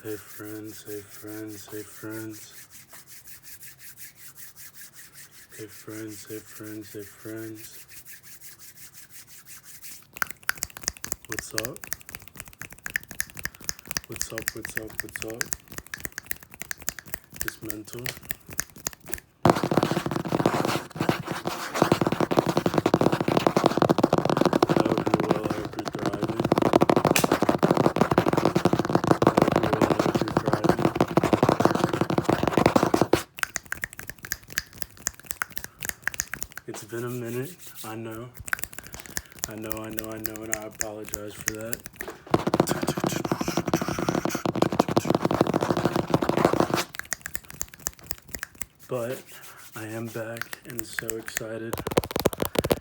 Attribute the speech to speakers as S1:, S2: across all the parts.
S1: Hey friends, hey friends, hey friends. Hey friends, hey friends, hey friends. What's up? What's up, what's up, what's up? It's mental. I hope you're well, I hope you're thriving. I hope you're well, I hope you're thriving. It's been a minute, I know, and I apologize for that. But I am back and so excited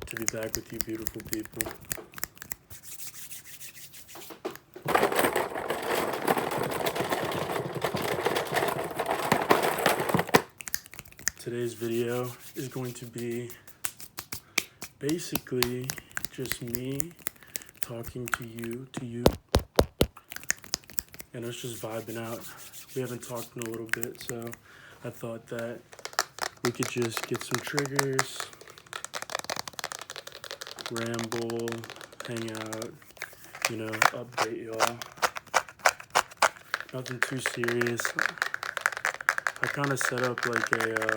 S1: to be back with you beautiful people. Today's video is going to be basically just me talking to you, and us just vibing out. We haven't talked in a little bit, so I thought that we could just get some triggers, ramble, hang out, update y'all. Nothing too serious. I kind of set up like a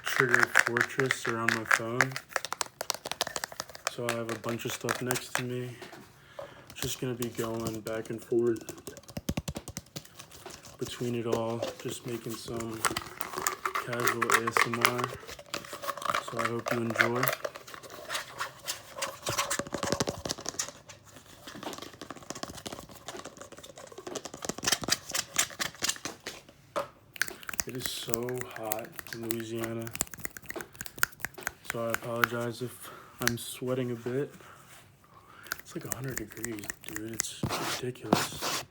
S1: trigger fortress around my phone. So I have a bunch of stuff next to me. Just gonna be going back and forth between it all, just making some casual ASMR. So I hope you enjoy. It is so hot in Louisiana, so I apologize if I'm sweating a bit. It's like 100 degrees, dude. It's ridiculous.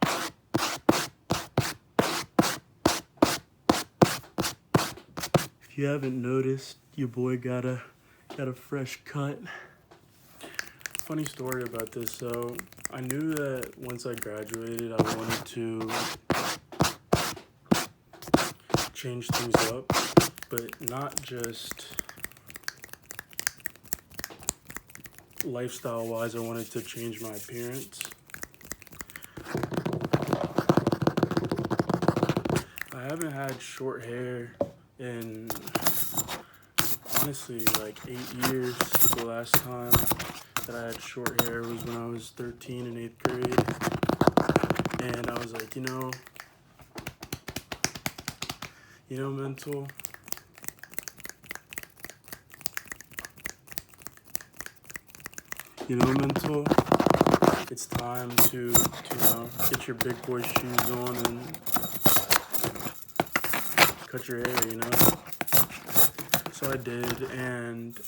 S1: If you haven't noticed, your boy got a fresh cut. Funny story about this. So I knew that once I graduated, I wanted to change things up, but not just lifestyle wise. I wanted to change my appearance. I haven't had short hair in honestly like 8 years. The last time that I had short hair was when I was 13 in 8th grade, and I was like, mental. Mental. It's time to get your big boy shoes on and cut your hair, So I did, and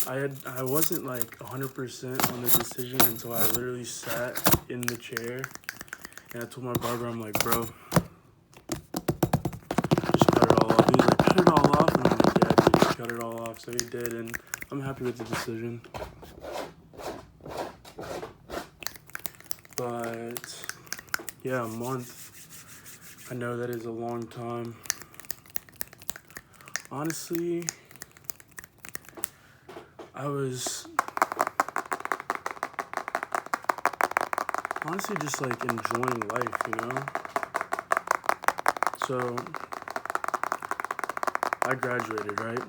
S1: I wasn't like 100% on the decision until I literally sat in the chair, and I told my barber, I'm like, bro, just cut it all off. He was like, cut it all off? And I'm like, yeah, dude, just cut it all off. So he did, and I'm happy with the decision. But yeah, a month, I know that is a long time. Honestly, I was just like enjoying life, So I graduated, right?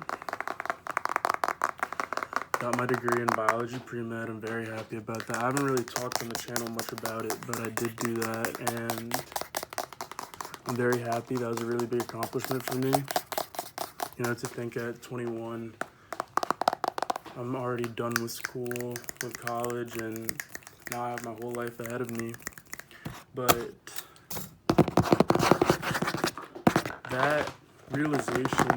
S1: Got my degree in biology, pre-med. I'm very happy about that. I haven't really talked on the channel much about it, but I did do that, and I'm very happy. That was a really big accomplishment for me. To think at 21, I'm already done with school, with college, and now I have my whole life ahead of me. But that realization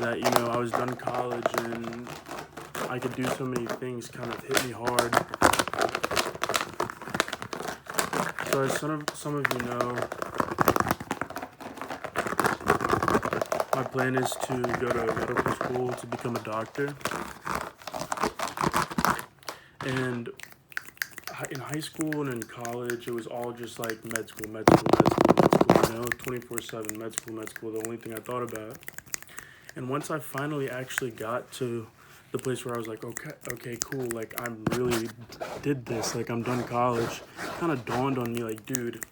S1: that, I was done college and I could do so many things kind of hit me hard. So as some of you know, my plan is to go to medical school to become a doctor. And in high school and in college, it was all just like med school, med school, med school, med school, 24/7, med school, med school, the only thing I thought about. And once I finally actually got to the place where I was like, okay, cool, like I really did this, like I'm done college, kind of dawned on me like, dude,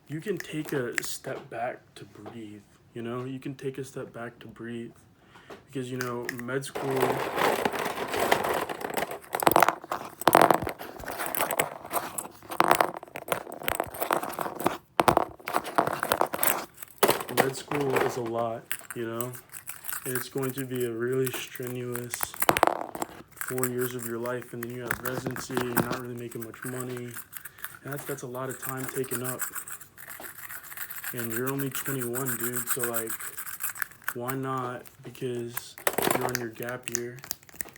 S1: you can take a step back to breathe, you can take a step back to breathe. Because, med school, is a lot, and it's going to be a really strenuous 4 years of your life, and then you have residency, you're not really making much money, and that's a lot of time taken up, and you're only 21, dude, so like, why not, because you're on your gap year,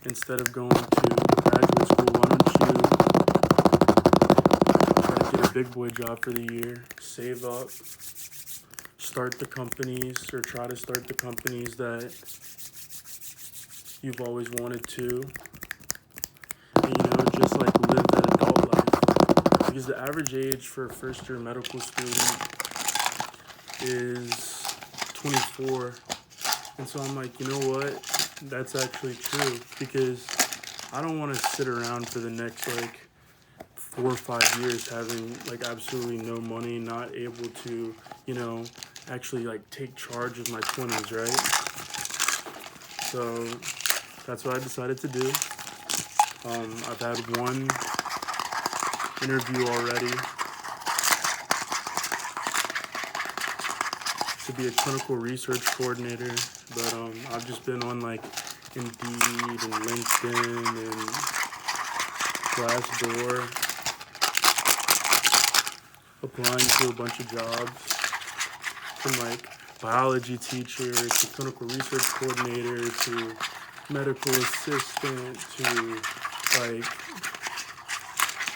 S1: instead of going to graduate school, why don't you try to get a big boy job for the year, save up, start the companies, or try to start the companies that you've always wanted to, and just like live that adult life, because the average age for a first year medical student is 24, and so I'm like, you know what, that's actually true, because I don't want to sit around for the next like 4 or 5 years having like absolutely no money, not able to, actually like take charge of my 20s, right? So that's what I decided to do. I've had one interview already to be a clinical research coordinator, but I've just been on like Indeed and LinkedIn and Glassdoor, applying to a bunch of jobs, from like biology teacher to clinical research coordinator to medical assistant to like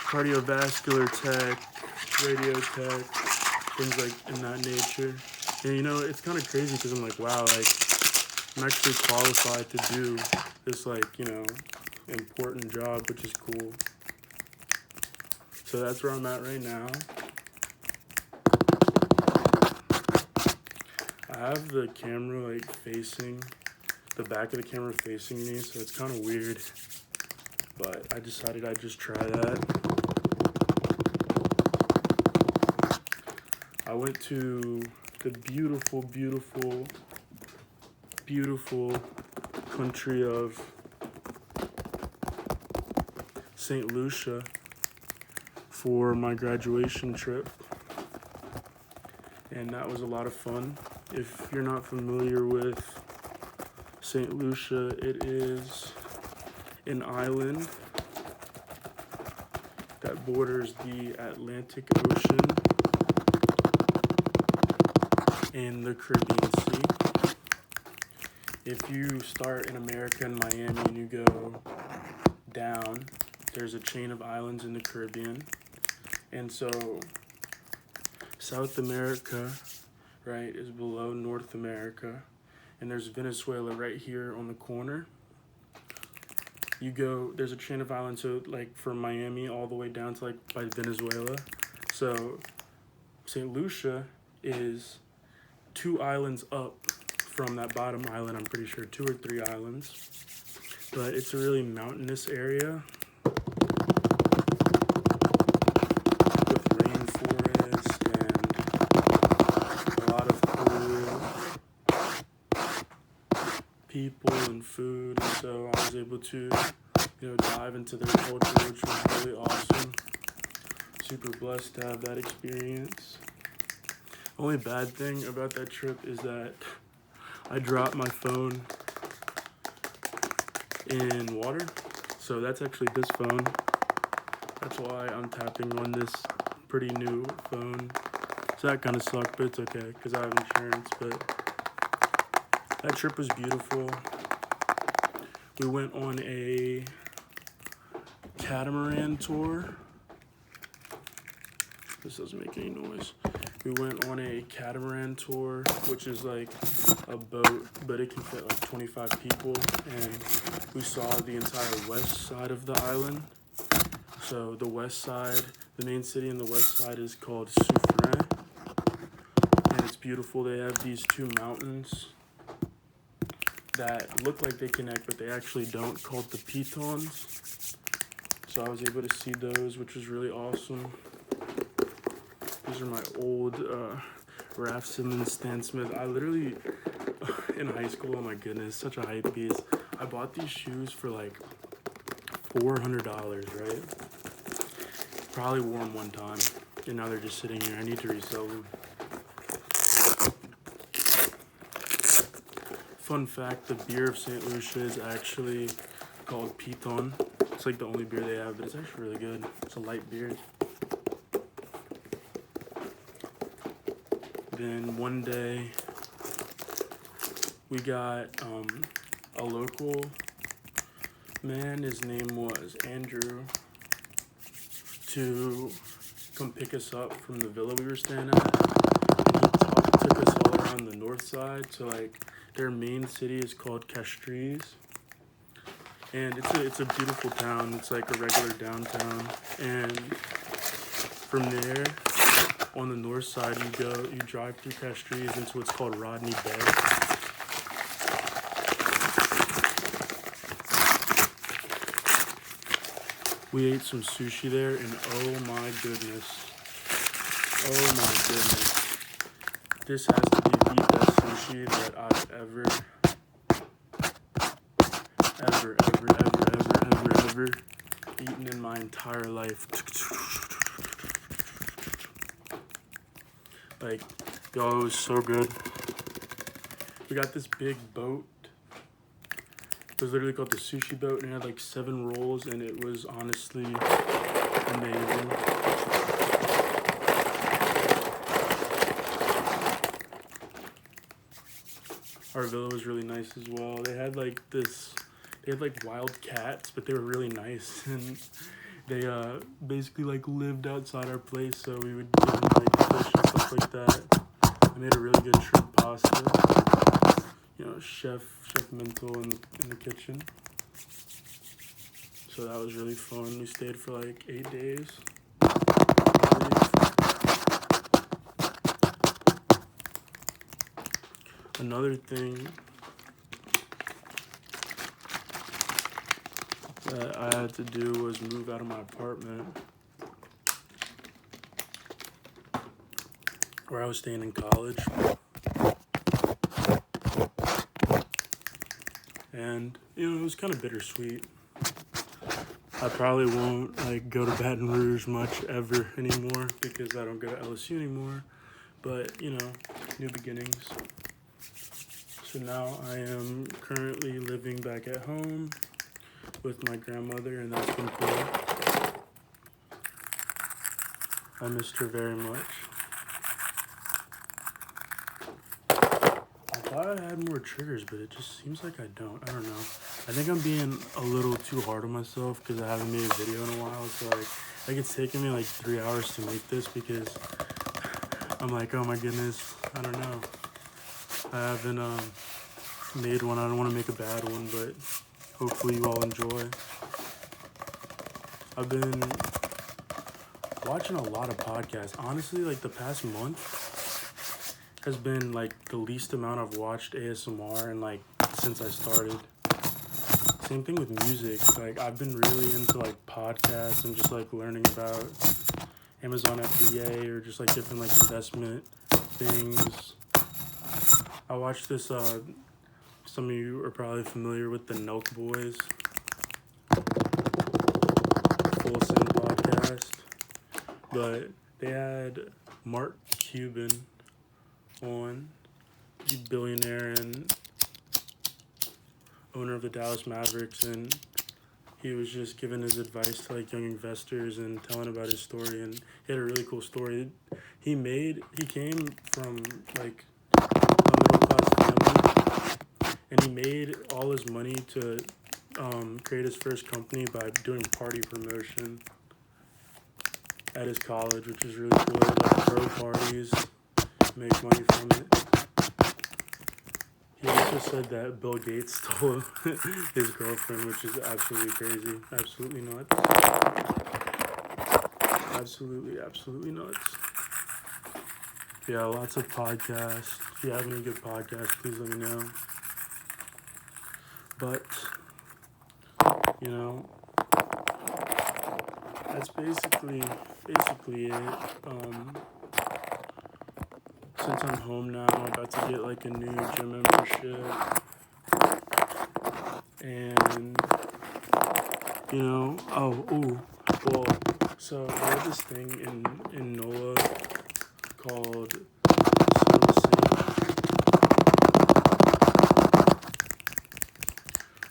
S1: cardiovascular tech, radio tech, things like in that nature. And it's kind of crazy because I'm like, wow, like I'm actually qualified to do this like, important job, which is cool. So that's where I'm at right now. I have the camera like facing, the back of the camera facing me, so it's kind of weird, but I decided I'd just try that. I went to the beautiful, beautiful, beautiful country of St. Lucia for my graduation trip, and that was a lot of fun. If you're not familiar with St. Lucia, it is an island that borders the Atlantic Ocean and the Caribbean Sea. If you start in America in Miami and you go down, there's a chain of islands in the Caribbean. And so South America, right, is below North America, and there's Venezuela right here on the corner. You go, there's a chain of islands, so like from Miami all the way down to like by Venezuela. So St. Lucia is 2 islands up from that bottom island, I'm pretty sure 2 or 3 islands, but it's a really mountainous area with rainforest and a lot of cool people and food, and so I was able to dive into their culture, which was really awesome. Super blessed to have that experience. Only bad thing about that trip is that I dropped my phone in water. So that's actually this phone. That's why I'm tapping on this pretty new phone. So that kind of sucked, but it's okay because I have insurance. But that trip was beautiful. We went on a catamaran tour. This doesn't make any noise. We went on a catamaran tour, which is like a boat, but it can fit like 25 people. And we saw the entire west side of the island. So the west side, the main city in the west side is called Soufrière, and it's beautiful. They have these two mountains that look like they connect, but they actually don't, called the Pitons. So I was able to see those, which was really awesome. These are my old Raph Simmons, Stan Smith. I literally, in high school, oh my goodness, such a hype beast. I bought these shoes for like $400, right? Probably wore them one time, and now they're just sitting here. I need to resell them. Fun fact, the beer of St. Lucia is actually called Piton. It's like the only beer they have, but it's actually really good. It's a light beer. Then one day, we got a local man, his name was Andrew, to come pick us up from the villa we were staying at. And he took us all around the north side. So like their main city is called Castries. And it's a beautiful town. It's like a regular downtown. And from there, on the north side, you drive through Castries into what's called Rodney Bay. We ate some sushi there, and oh my goodness. Oh my goodness. This has to be the best sushi that I've ever eaten in my entire life. Like, yo, it was so good. We got this big boat. It was literally called the sushi boat, and it had like 7 rolls, and it was honestly amazing. Our villa was really nice as well. They had like wild cats, but they were really nice, and they basically like lived outside our place, so we would give them like fish and stuff like that. I made a really good shrimp pasta. You know, chef mental in the kitchen. So that was really fun. We stayed for like 8 days. Another thing that I had to do was move out of my apartment where I was staying in college. And, you know, it was kind of bittersweet. I probably won't, like, go to Baton Rouge much ever anymore because I don't go to LSU anymore. But, you know, new beginnings. So now I am currently living back at home with my grandmother, and that's been cool. I missed her very much. I thought I had more triggers, but it just seems like I don't. I don't know. I think I'm being a little too hard on myself because I haven't made a video in a while. So like it's taken me like 3 hours to make this because I'm like, oh my goodness, I don't know. I haven't made one. I don't want to make a bad one, but hopefully you all enjoy. I've been watching a lot of podcasts. Honestly, like the past month has been like the least amount I've watched ASMR and like since I started. Same thing with music. Like I've been really into like podcasts and just like learning about Amazon FBA or just like different like investment things. I watched this some of you are probably familiar with the Nelk Boys Full Send podcast, but they had Mark Cuban on, the billionaire and owner of the Dallas Mavericks, and he was just giving his advice to like young investors and telling about his story, and he had a really cool story. He came from like a middle class family, and he made all his money to create his first company by doing party promotion at his college, which is really cool. He would like throw parties, make money from it. He also said that Bill Gates stole his girlfriend, which is absolutely crazy. Absolutely not. absolutely nuts. Yeah, lots of podcasts. If you have any good podcasts, please let me know. But, you know, that's basically it. Since I'm home now, I'm about to get like a new gym membership, and so I have this thing in NOLA called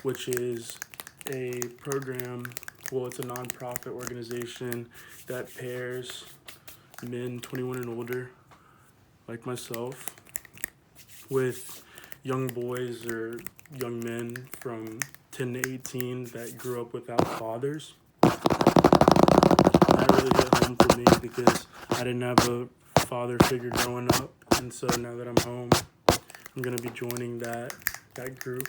S1: which is a program. Well, it's a nonprofit organization that pairs men 21 and older, like myself, with young boys or young men from 10 to 18 that grew up without fathers. That really hit home for me because I didn't have a father figure growing up, and so now that I'm home, I'm gonna be joining that group,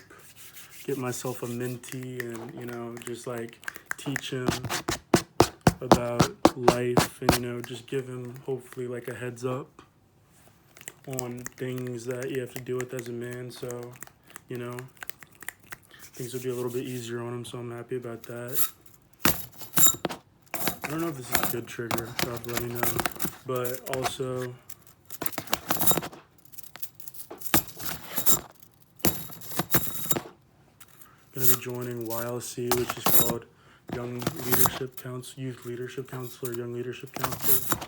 S1: get myself a mentee, and just like teach him about life, and just give him hopefully like a heads up on things that you have to deal with as a man, so things will be a little bit easier on him, so I'm happy about that. I don't know if this is a good trigger, God let me know, but also going to be joining YLC, which is called Youth Leadership Council, or Young Leadership Council,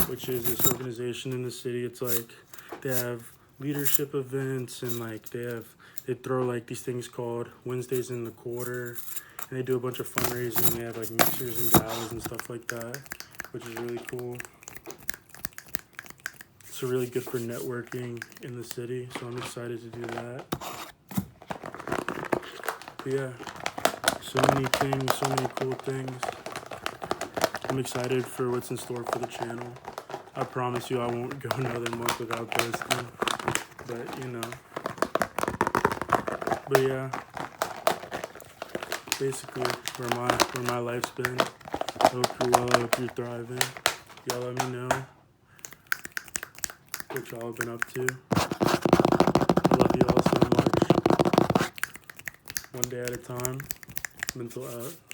S1: which is this organization in the city. It's like they have leadership events, and like they throw like these things called Wednesdays in the Quarter, and they do a bunch of fundraising. They have like mixers and galas and stuff like that, which is really cool. It's really good for networking in the city, so I'm excited to do that. But yeah, so many things, so many cool things. I'm excited for what's in store for the channel. I promise you I won't go another month without posting, but yeah, basically where my life's been. I hope you're well, I hope you're thriving. Y'all let me know what y'all have been up to. I love you all so much. One day at a time. Mental out.